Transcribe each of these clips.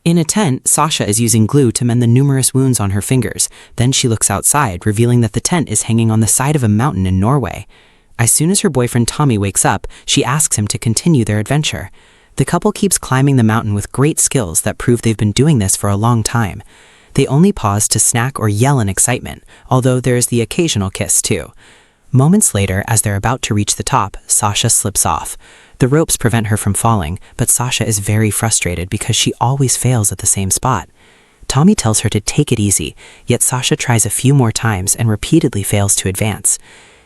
In a tent, Sasha is using glue to mend the numerous wounds on her fingers. Then she looks outside, revealing that the tent is hanging on the side of a mountain in Norway. As soon as her boyfriend Tommy wakes up, she asks him to continue their adventure. The couple keeps climbing the mountain with great skills that prove they've been doing this for a long time. They only pause to snack or yell in excitement, although there is the occasional kiss too. Moments later, as they're about to reach the top, Sasha slips off. The ropes prevent her from falling, but Sasha is very frustrated because she always fails at the same spot. Tommy tells her to take it easy, yet Sasha tries a few more times and repeatedly fails to advance.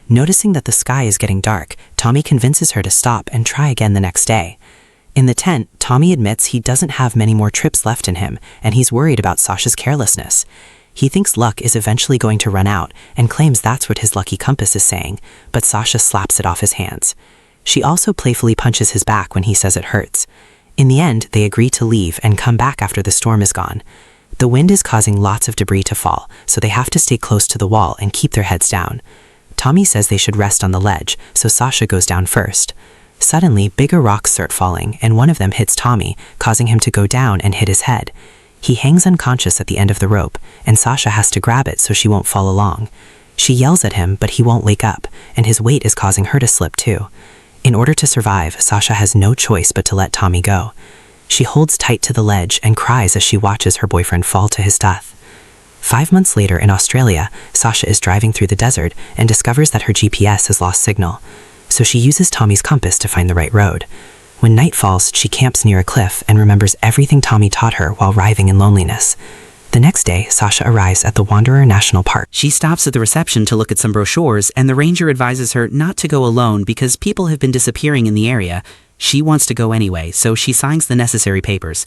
Noticing that the sky is getting dark, Tommy convinces her to stop and try again the next day. In the tent, Tommy admits he doesn't have many more trips left in him, and he's worried about Sasha's carelessness. He thinks luck is eventually going to run out and claims that's what his lucky compass is saying, but Sasha slaps it off his hands. She also playfully punches his back when he says it hurts. In the end, they agree to leave and come back after the storm is gone. The wind is causing lots of debris to fall, so they have to stay close to the wall and keep their heads down. Tommy says they should rest on the ledge, so Sasha goes down first. Suddenly, bigger rocks start falling, and one of them hits Tommy, causing him to go down and hit his head. He hangs unconscious at the end of the rope, and Sasha has to grab it so she won't fall along. She yells at him, but he won't wake up, and his weight is causing her to slip too. In order to survive, Sasha has no choice but to let Tommy go. She holds tight to the ledge and cries as she watches her boyfriend fall to his death. 5 months later in Australia, Sasha is driving through the desert and discovers that her GPS has lost signal. So she uses Tommy's compass to find the right road. When night falls, she camps near a cliff and remembers everything Tommy taught her while writhing in loneliness. The next day, Sasha arrives at the Wanderer National Park. She stops at the reception to look at some brochures, and the ranger advises her not to go alone because people have been disappearing in the area. She wants to go anyway, so she signs the necessary papers.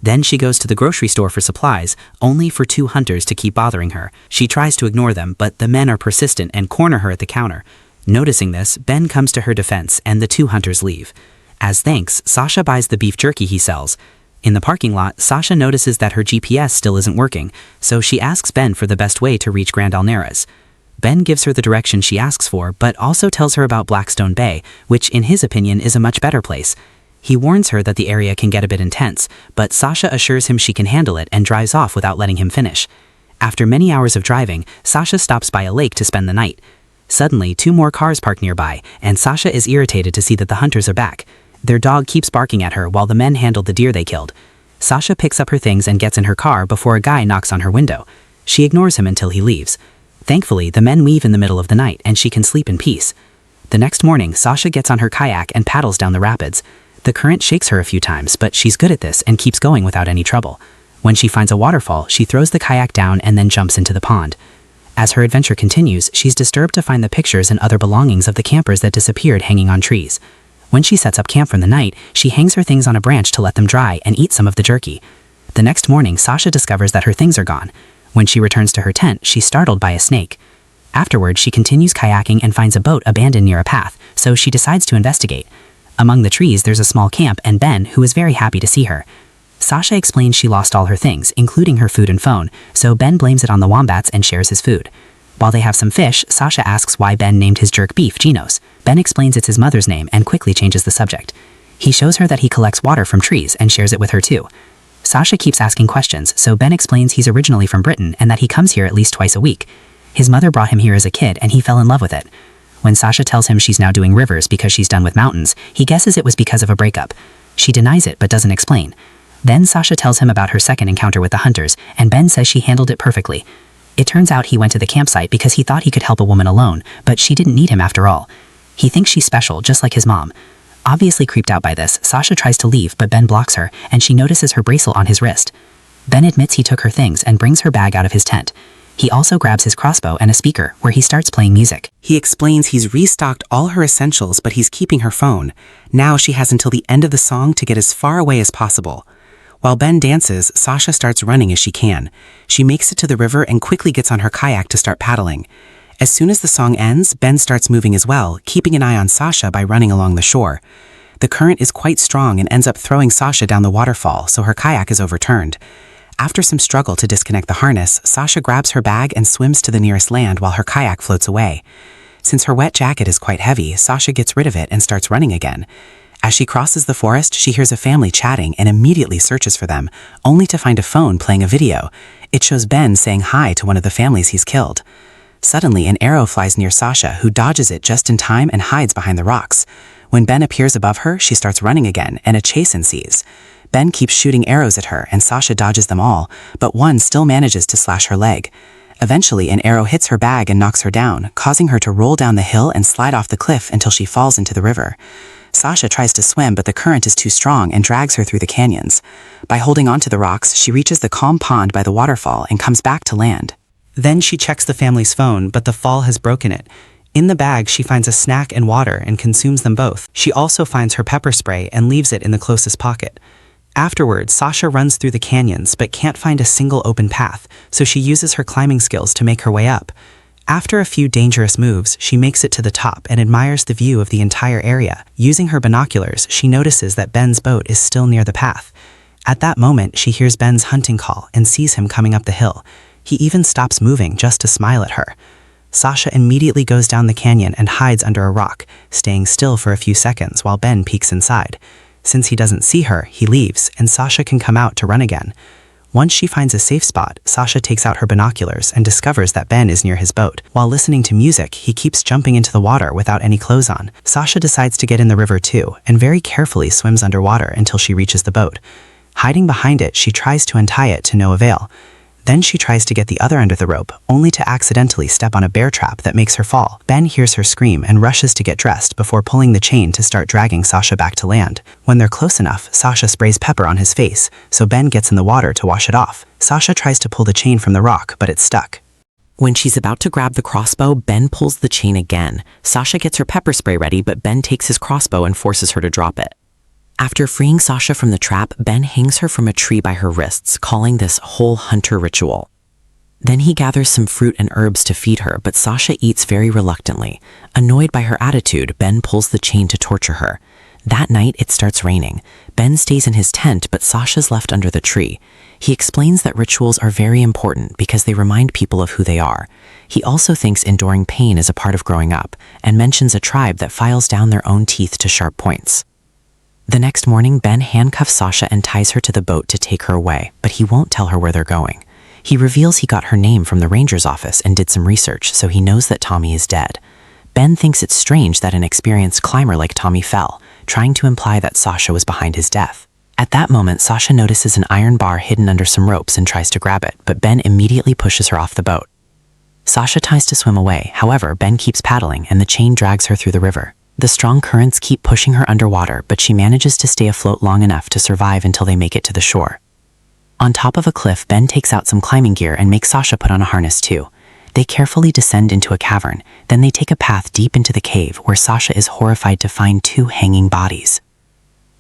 Then she goes to the grocery store for supplies, only for 2 hunters to keep bothering her. She tries to ignore them, but the men are persistent and corner her at the counter. Noticing this, Ben comes to her defense, and the 2 hunters leave. As thanks, Sasha buys the beef jerky he sells. In the parking lot, Sasha notices that her GPS still isn't working, so she asks Ben for the best way to reach Grand Alnares. Ben gives her the direction she asks for, but also tells her about Blackstone Bay, which in his opinion is a much better place. He warns her that the area can get a bit intense, but Sasha assures him she can handle it and drives off without letting him finish. After many hours of driving, Sasha stops by a lake to spend the night. Suddenly, 2 more cars park nearby, and Sasha is irritated to see that the hunters are back. Their dog keeps barking at her while the men handle the deer they killed. Sasha picks up her things and gets in her car before a guy knocks on her window. She ignores him until he leaves. Thankfully, the men leave in the middle of the night and she can sleep in peace. The next morning, Sasha gets on her kayak and paddles down the rapids. The current shakes her a few times, but she's good at this and keeps going without any trouble. When she finds a waterfall, she throws the kayak down and then jumps into the pond. As her adventure continues, she's disturbed to find the pictures and other belongings of the campers that disappeared hanging on trees. When she sets up camp for the night, she hangs her things on a branch to let them dry and eat some of the jerky. The next morning, Sasha discovers that her things are gone. When she returns to her tent, she's startled by a snake. Afterward, she continues kayaking and finds a boat abandoned near a path, so she decides to investigate. Among the trees, there's a small camp and Ben, who is very happy to see her. Sasha explains she lost all her things, including her food and phone, so Ben blames it on the wombats and shares his food. While they have some fish, Sasha asks why Ben named his jerk beef Genos. Ben explains it's his mother's name and quickly changes the subject. He shows her that he collects water from trees and shares it with her too. Sasha keeps asking questions, so Ben explains he's originally from Britain and that he comes here at least twice a week. His mother brought him here as a kid and he fell in love with it. When Sasha tells him she's now doing rivers because she's done with mountains, he guesses it was because of a breakup. She denies it but doesn't explain. Then Sasha tells him about her second encounter with the hunters, and Ben says she handled it perfectly. It turns out he went to the campsite because he thought he could help a woman alone, but she didn't need him after all. He thinks she's special, just like his mom. Obviously creeped out by this, Sasha tries to leave, but Ben blocks her, and she notices her bracelet on his wrist. Ben admits he took her things and brings her bag out of his tent. He also grabs his crossbow and a speaker, where he starts playing music. He explains he's restocked all her essentials, but he's keeping her phone. Now she has until the end of the song to get as far away as possible. While Ben dances, Sasha starts running as she can. She makes it to the river and quickly gets on her kayak to start paddling. As soon as the song ends, Ben starts moving as well, keeping an eye on Sasha by running along the shore. The current is quite strong and ends up throwing Sasha down the waterfall, so her kayak is overturned. After some struggle to disconnect the harness, Sasha grabs her bag and swims to the nearest land while her kayak floats away. Since her wet jacket is quite heavy, Sasha gets rid of it and starts running again. As she crosses the forest, she hears a family chatting and immediately searches for them, only to find a phone playing a video. It shows Ben saying hi to one of the families he's killed. Suddenly, an arrow flies near Sasha, who dodges it just in time and hides behind the rocks. When Ben appears above her, she starts running again, and a chase ensues. Ben keeps shooting arrows at her, and Sasha dodges them all, but one still manages to slash her leg. Eventually, an arrow hits her bag and knocks her down, causing her to roll down the hill and slide off the cliff until she falls into the river. Sasha tries to swim, but the current is too strong and drags her through the canyons. By holding onto the rocks, she reaches the calm pond by the waterfall and comes back to land. Then she checks the family's phone, but the fall has broken it. In the bag, she finds a snack and water and consumes them both. She also finds her pepper spray and leaves it in the closest pocket. Afterwards, Sasha runs through the canyons but can't find a single open path, so she uses her climbing skills to make her way up. After a few dangerous moves, she makes it to the top and admires the view of the entire area. Using her binoculars, she notices that Ben's boat is still near the path. At that moment, she hears Ben's hunting call and sees him coming up the hill. He even stops moving just to smile at her. Sasha immediately goes down the canyon and hides under a rock, staying still for a few seconds while Ben peeks inside. Since he doesn't see her, he leaves, and Sasha can come out to run again. Once she finds a safe spot, Sasha takes out her binoculars and discovers that Ben is near his boat. While listening to music, he keeps jumping into the water without any clothes on. Sasha decides to get in the river too, and very carefully swims underwater until she reaches the boat. Hiding behind it, she tries to untie it to no avail. Then she tries to get the other end of the rope, only to accidentally step on a bear trap that makes her fall. Ben hears her scream and rushes to get dressed before pulling the chain to start dragging Sasha back to land. When they're close enough, Sasha sprays pepper on his face, so Ben gets in the water to wash it off. Sasha tries to pull the chain from the rock, but it's stuck. When she's about to grab the crossbow, Ben pulls the chain again. Sasha gets her pepper spray ready, but Ben takes his crossbow and forces her to drop it. After freeing Sasha from the trap, Ben hangs her from a tree by her wrists, calling this whole hunter ritual. Then he gathers some fruit and herbs to feed her, but Sasha eats very reluctantly. Annoyed by her attitude, Ben pulls the chain to torture her. That night, it starts raining. Ben stays in his tent, but Sasha's left under the tree. He explains that rituals are very important because they remind people of who they are. He also thinks enduring pain is a part of growing up, and mentions a tribe that files down their own teeth to sharp points. The next morning, Ben handcuffs Sasha and ties her to the boat to take her away, but he won't tell her where they're going. He reveals he got her name from the ranger's office and did some research, so he knows that Tommy is dead. Ben thinks it's strange that an experienced climber like Tommy fell, trying to imply that Sasha was behind his death. At that moment, Sasha notices an iron bar hidden under some ropes and tries to grab it, but Ben immediately pushes her off the boat. Sasha tries to swim away, however, Ben keeps paddling and the chain drags her through the river. The strong currents keep pushing her underwater, but she manages to stay afloat long enough to survive until they make it to the shore. On top of a cliff, Ben takes out some climbing gear and makes Sasha put on a harness too. They carefully descend into a cavern, then they take a path deep into the cave where Sasha is horrified to find 2 hanging bodies.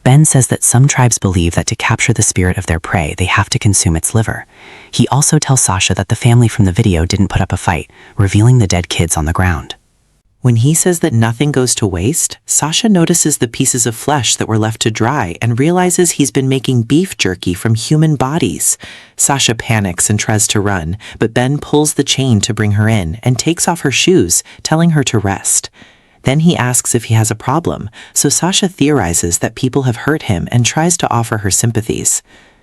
Ben says that some tribes believe that to capture the spirit of their prey, they have to consume its liver. He also tells Sasha that the family from the video didn't put up a fight, revealing the dead kids on the ground. When he says that nothing goes to waste, Sasha notices the pieces of flesh that were left to dry and realizes he's been making beef jerky from human bodies. Sasha panics and tries to run, but Ben pulls the chain to bring her in and takes off her shoes, telling her to rest. Then he asks if he has a problem, so Sasha theorizes that people have hurt him and tries to offer her sympathies.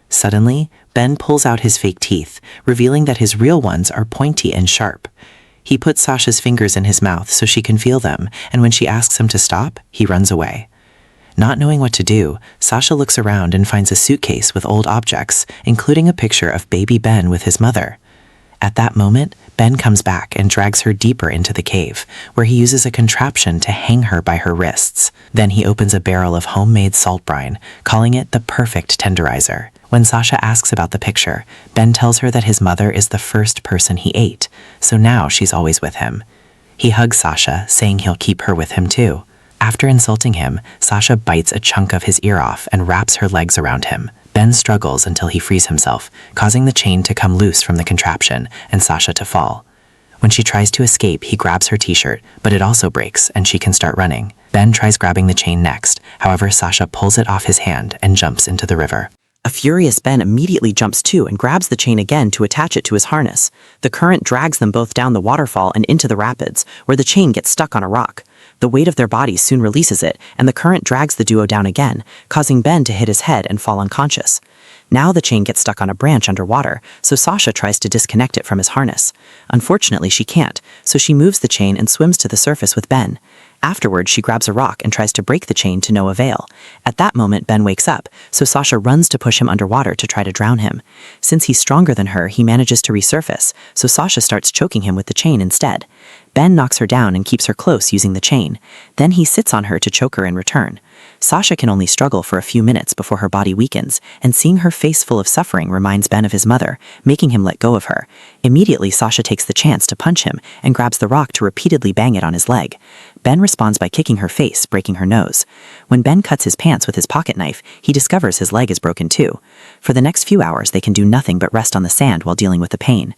Suddenly, Ben pulls out his fake teeth, revealing that his real ones are pointy and sharp. He puts Sasha's fingers in his mouth so she can feel them, and when she asks him to stop, he runs away. Not knowing what to do, Sasha looks around and finds a suitcase with old objects, including a picture of baby Ben with his mother. At that moment, Ben comes back and drags her deeper into the cave, where he uses a contraption to hang her by her wrists. Then he opens a barrel of homemade salt brine, calling it the perfect tenderizer. When Sasha asks about the picture, Ben tells her that his mother is the first person he ate, so now she's always with him. He hugs Sasha, saying he'll keep her with him too. After insulting him, Sasha bites a chunk of his ear off and wraps her legs around him. Ben struggles until he frees himself, causing the chain to come loose from the contraption and Sasha to fall. When she tries to escape, he grabs her t-shirt, but it also breaks and she can start running. Ben tries grabbing the chain next, however Sasha pulls it off his hand and jumps into the river. A furious Ben immediately jumps too and grabs the chain again to attach it to his harness. The current drags them both down the waterfall and into the rapids, where the chain gets stuck on a rock. The weight of their bodies soon releases it, and the current drags the duo down again, causing Ben to hit his head and fall unconscious. Now the chain gets stuck on a branch underwater, so Sasha tries to disconnect it from his harness. Unfortunately, she can't, so she moves the chain and swims to the surface with Ben. Afterward, she grabs a rock and tries to break the chain to no avail. At that moment, Ben wakes up, so Sasha runs to push him underwater to try to drown him. Since he's stronger than her, he manages to resurface, so Sasha starts choking him with the chain instead. Ben knocks her down and keeps her close using the chain. Then he sits on her to choke her in return. Sasha can only struggle for a few minutes before her body weakens, and seeing her face full of suffering reminds Ben of his mother, making him let go of her. Immediately, Sasha takes the chance to punch him and grabs the rock to repeatedly bang it on his leg. Ben responds by kicking her face, breaking her nose. When Ben cuts his pants with his pocket knife, he discovers his leg is broken too. For the next few hours, they can do nothing but rest on the sand while dealing with the pain.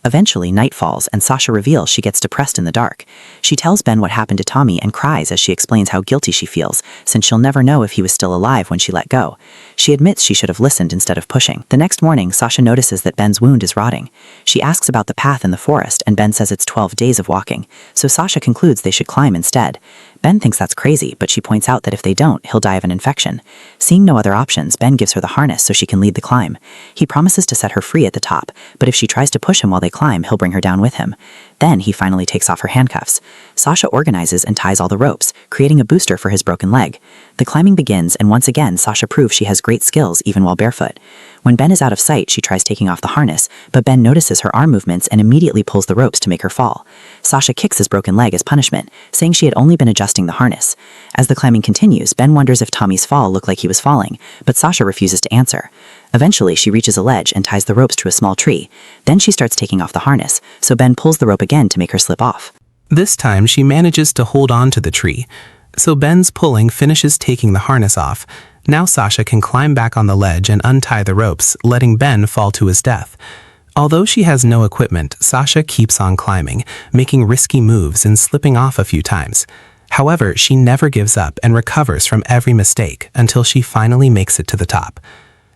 Eventually, night falls, and Sasha reveals she gets depressed in the dark. She tells Ben what happened to Tommy and cries as she explains how guilty she feels, since she'll never know if he was still alive when she let go. She admits she should have listened instead of pushing. The next morning, Sasha notices that Ben's wound is rotting. She asks about the path in the forest, and Ben says it's 12 days of walking, so Sasha concludes they should climb instead. Ben thinks that's crazy, but she points out that if they don't, he'll die of an infection. Seeing no other options, Ben gives her the harness so she can lead the climb. He promises to set her free at the top, but if she tries to push him while they climb, he'll bring her down with him. Then he finally takes off her handcuffs. Sasha organizes and ties all the ropes, creating a booster for his broken leg. The climbing begins, and once again, Sasha proves she has great skills even while barefoot. When Ben is out of sight, she tries taking off the harness, but Ben notices her arm movements and immediately pulls the ropes to make her fall. Sasha kicks his broken leg as punishment, saying she had only been adjusting the harness. As the climbing continues, Ben wonders if Tommy's fall looked like he was falling, but Sasha refuses to answer. Eventually, she reaches a ledge and ties the ropes to a small tree. Then she starts taking off the harness, so Ben pulls the rope again to make her slip off. This time, she manages to hold on to the tree. So Ben's pulling finishes taking the harness off. Now Sasha can climb back on the ledge and untie the ropes, letting Ben fall to his death. Although she has no equipment, Sasha keeps on climbing, making risky moves and slipping off a few times. However, she never gives up and recovers from every mistake until she finally makes it to the top.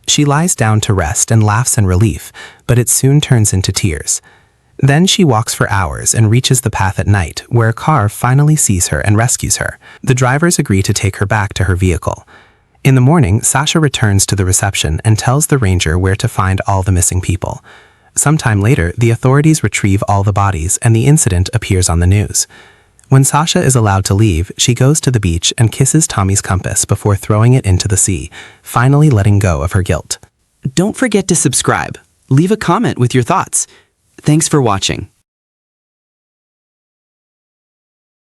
She lies down to rest and laughs in relief, but it soon turns into tears. Then she walks for hours and reaches the path at night, where a car finally sees her and rescues her. The drivers agree to take her back to her vehicle. In the morning, Sasha returns to the reception and tells the ranger where to find all the missing people. Sometime later, the authorities retrieve all the bodies and the incident appears on the news. When Sasha is allowed to leave, she goes to the beach and kisses Tommy's compass before throwing it into the sea, finally letting go of her guilt. Don't forget to subscribe. Leave a comment with your thoughts. Thanks for watching.